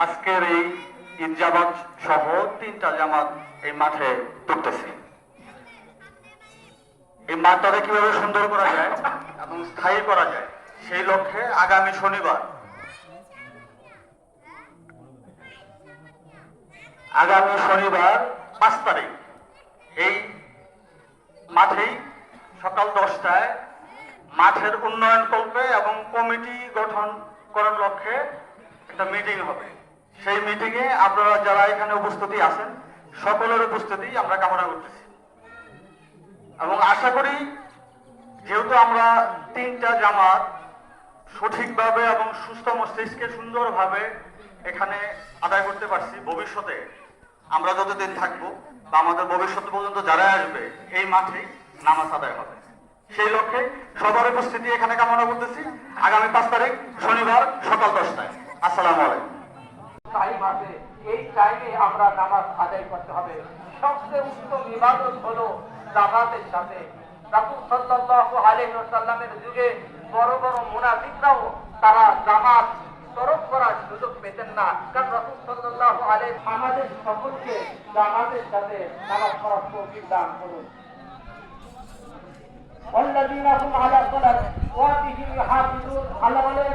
আজকের এই ঈদ জামাত সহ 3টা জামাত এই মাঠে তুলতেছি। এই মাঠটাকে কিভাবে সুন্দর করা যায় এবং স্থায়ী করা যায় সেই লক্ষ্যে আগামী শনিবার 5 তারিখ এই মাঠেই সকাল 10টায় মাঠের উন্নয়ন কল্পে এবং কমিটি গঠন করার লক্ষ্যে একটা মিটিং হবে। সেই মিটিংয়ে আপনারা যারা এখানে উপস্থিতি আছেন সকলের উপস্থিতি আমরা কামনা করতেছি এবং আশা করি যেহেতু আমরা 3টা জামাত সঠিকভাবে এবং সুস্থ মস্তিষ্কে সুন্দরভাবে এখানে আদায় করতে পারছি, ভবিষ্যতে আমরা যতদিন থাকবো বা আমাদের ভবিষ্যৎ পর্যন্ত যারা আসবে এই মাঠেই নামাজ আদায় হবে। সেই লক্ষ্যে সবার উপস্থিতি এখানে কামনা করতেছি। আগামী 5 তারিখ শনিবার সকাল 10টায়। আসসালামু আলাইকুম। এই টাইমে আমরা নামাজ আদায় করতে হবে। সবচেয়ে উত্তম ইবাদত হলো জামাতের সাথে। রাসূল সাল্লাল্লাহু আলাইহি ওয়াসাল্লামের যুগে বড় বড় মুনাফিকরাও তারা জামাত তরক করার সুযোগ পেতেন না, কারণ রাসূল সাল্লাল্লাহু আলাইহি আমাদের সকলকে জামাতের সাথে নামাজ পড়ার তৌফিক দান করুন। والذين هم على صلاتهم يحافظون আল্লাহ বলেন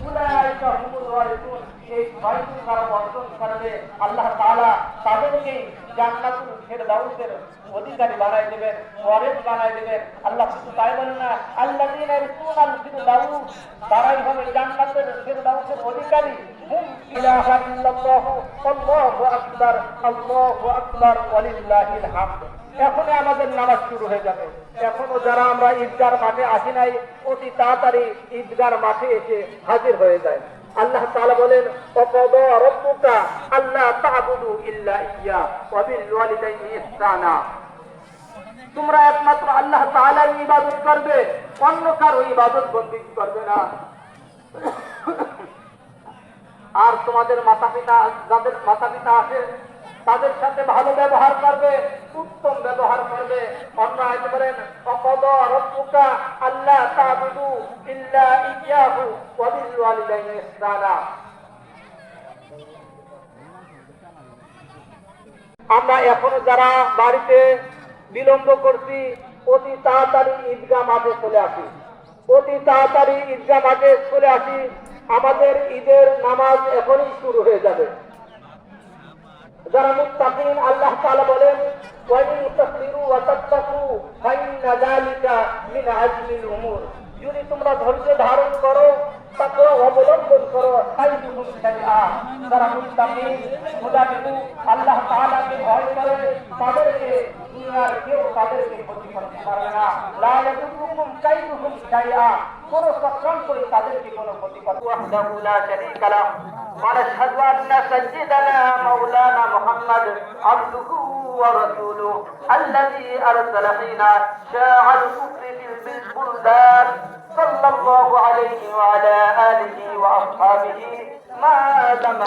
উলাইকা হুমুল ওয়ারিসুন, এই ছয়টি যারা বর্জন করবে আল্লাহ তাআলা তাদেরকে জান্নাতুল ফিরদাউসের অধিকারী বানায় দেবেন, ওয়ারিস বানায় দেবেন। আল্লাহ শুধু তাই বলেন না, আল্লাযীনা ইয়ারসুনাল ফিরদাউস, তারাই হবে জান্নাতের ফিরদাউসের অধিকারী। হুম ইলাহা ইল্লাল্লাহু আল্লাহু আকবার, আল্লাহু আকবার ওয়ালিল্লাহিল হামদ। এখনই আমাদের নামাজ শুরু হয়ে যাবে। এখনো যারা আমরা ঈদগার মাঠে আসি নাই, অতি তাড়াতাড়ি ঈদগার মাঠে এসে হাজির হয়ে যায়। আল্লাহ তাআলা বলেন, ওয়াকাদা রাব্বুকা আল্লা তা'বুদু ইল্লা ইয়্যা ওয়া বিল ওয়ালিদাইনি ইহসানা। তোমরা একমাত্র আল্লাহ তাআলার ইবাদত করবে, অন্য কারো ইবাদত বন্দেগী করবে না। আর তোমাদের মাতা-পিতা, যাদের মাতা-পিতা আছে তাদের সাথে ভালো ব্যবহার করবে, উত্তম ব্যবহার করবে। অন্য আয়াতে বলেন, ওয়াকাদা রাব্বুকা আল্লা তা'বুদু ইল্লা ইয়্যাহু ওয়া বিল ওয়ালিদাইনি ইহসানা। আমরা এখনো যারা বাড়িতে বিলম্ব করছি, অতি তাড়াতাড়ি ঈদগাহ মাঠে চলে আসি, অতি তাড়াতাড়ি ঈদগাহ মাঠে চলে আসি। আমাদের ঈদের নামাজ এখনই শুরু হয়ে যাবে। যারা মুত্তাকিন, আল্লাহ তাআলা বলেন, ওয়া ইন তাসবিরু ওয়া তাত্তাকু ফাইন্না যালিকা মিন আজমিল উমুর। যদি তোমরা ধৈর্য ধারণ করো, তাকওয়া অবলম্বন করো, তাইয়ুহুম শারিআ। যারা মুত্তাকিন, মুজাহিদু, আল্লাহ তাআলাকে ভয় করে, তাদেরকে দুনিয়ার কেউ তাদেরকে ক্ষতি করতে পারবে না। লা ইয়াদুরুকুম কাইদুহুম শাইআ, কোন চক্রান্তই তাদেরকে কোনো ক্ষতি করতে ওয়াহদাহু লা শারীকা লাহু ونشهد أن سيدنا مولانا محمد عبده ورسوله الذي أرسل حين شاع الكفر بالبلدان صلى الله عليه وعلى آله وأصحابه ما دام